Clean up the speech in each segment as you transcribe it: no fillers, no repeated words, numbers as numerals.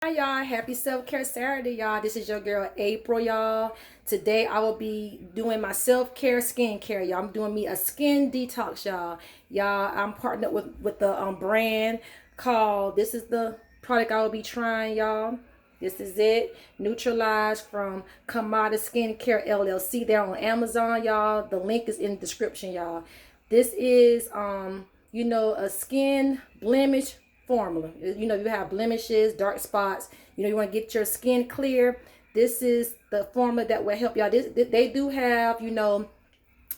Hi y'all, happy self-care Saturday y'all. This is your girl April y'all. Today I will be doing my self-care skincare y'all. I'm doing me a skin detox y'all. I'm partnered with the brand called, this is the product I will be trying y'all. This is it, Neutralyze from Kamada Skincare LLC. They're on Amazon y'all. The link is in the description y'all. This is a skin blemish formula. You have blemishes, dark spots. You want to get your skin clear. This is the formula that will help y'all. They do have,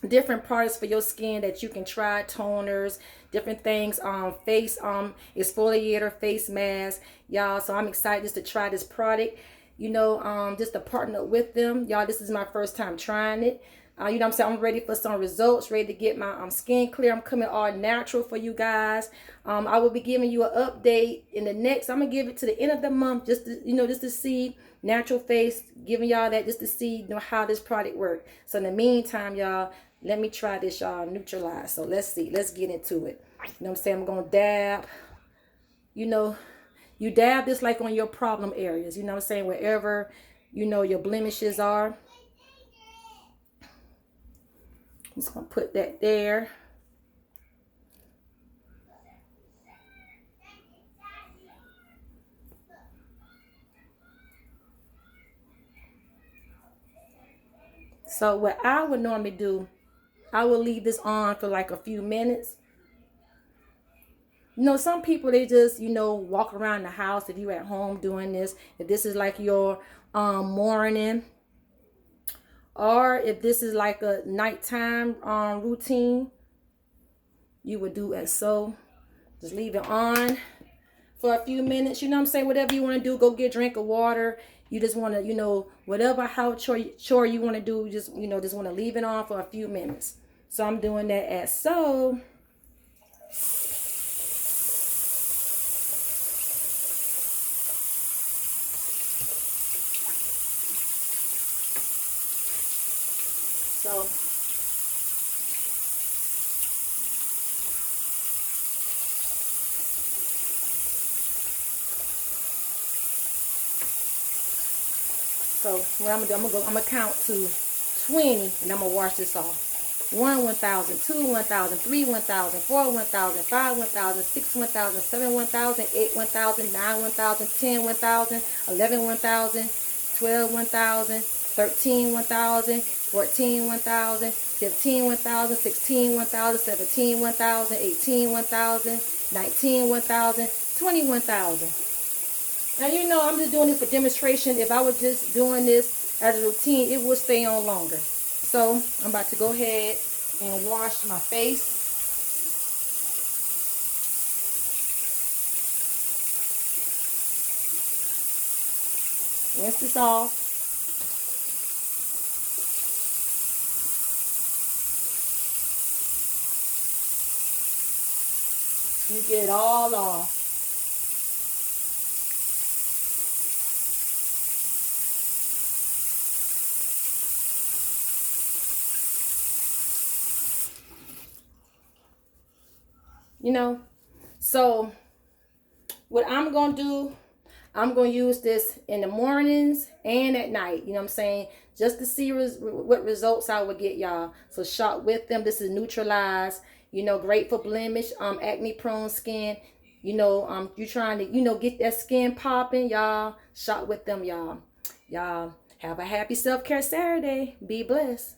different products for your skin that you can try, toners, different things, face exfoliator, face mask, y'all. So I'm excited just to try this product, just to partner with them, y'all. This is my first time trying it. What I'm saying, I'm ready for some results, ready to get my skin clear. I'm coming all natural for you guys. I will be giving you an update in the next, I'm gonna give it to the end of the month, just to see natural face, giving y'all that just to see how this product works. So in the meantime, y'all, let me try this, y'all, Neutralize. So let's see, let's get into it. What I'm saying, I'm gonna dab. You dab this like on your problem areas, what I'm saying, wherever your blemishes are. I'm just gonna put that there. So what I would normally do, I will leave this on for like a few minutes. Some people, they just, walk around the house. If you at home doing this, if this is like your morning, or if this is like a nighttime routine, you would do as so. Just leave it on for a few minutes. What I'm saying? Whatever you want to do, go get a drink of water. You just want to, whatever house chore you want to do, just want to leave it on for a few minutes. So I'm doing that as so. So what I'm gonna do, I'm gonna count to 20, and I'm gonna wash this off. 1, 1,000, 2, 1,000, 3, 1,000, 4, 1,000, 5, 1,000, 6, 1,000, 7, 1,000, 8, 1,000, 9, 1,000, 10, 1,000, 11, 1,000, 12, 1,000, 13, 1,000, 14, 1,000, 15, 1,000, 16, 1,000, 17, 1,000, 18, 1,000, 19, 1,000, 20, 1,000. Now, I'm just doing this for demonstration. If I was just doing this as a routine, it would stay on longer. So I'm about to go ahead and wash my face. Rinse this off. You get it all off. So what I'm going to do, I'm going to use this in the mornings and at night, what I'm saying, just to see what results I would get, y'all. So shop with them. This is Neutralize, great for blemish, acne prone skin. You trying to, get that skin popping, y'all. Shop with them, y'all. Y'all have a happy self-care Saturday. Be blessed.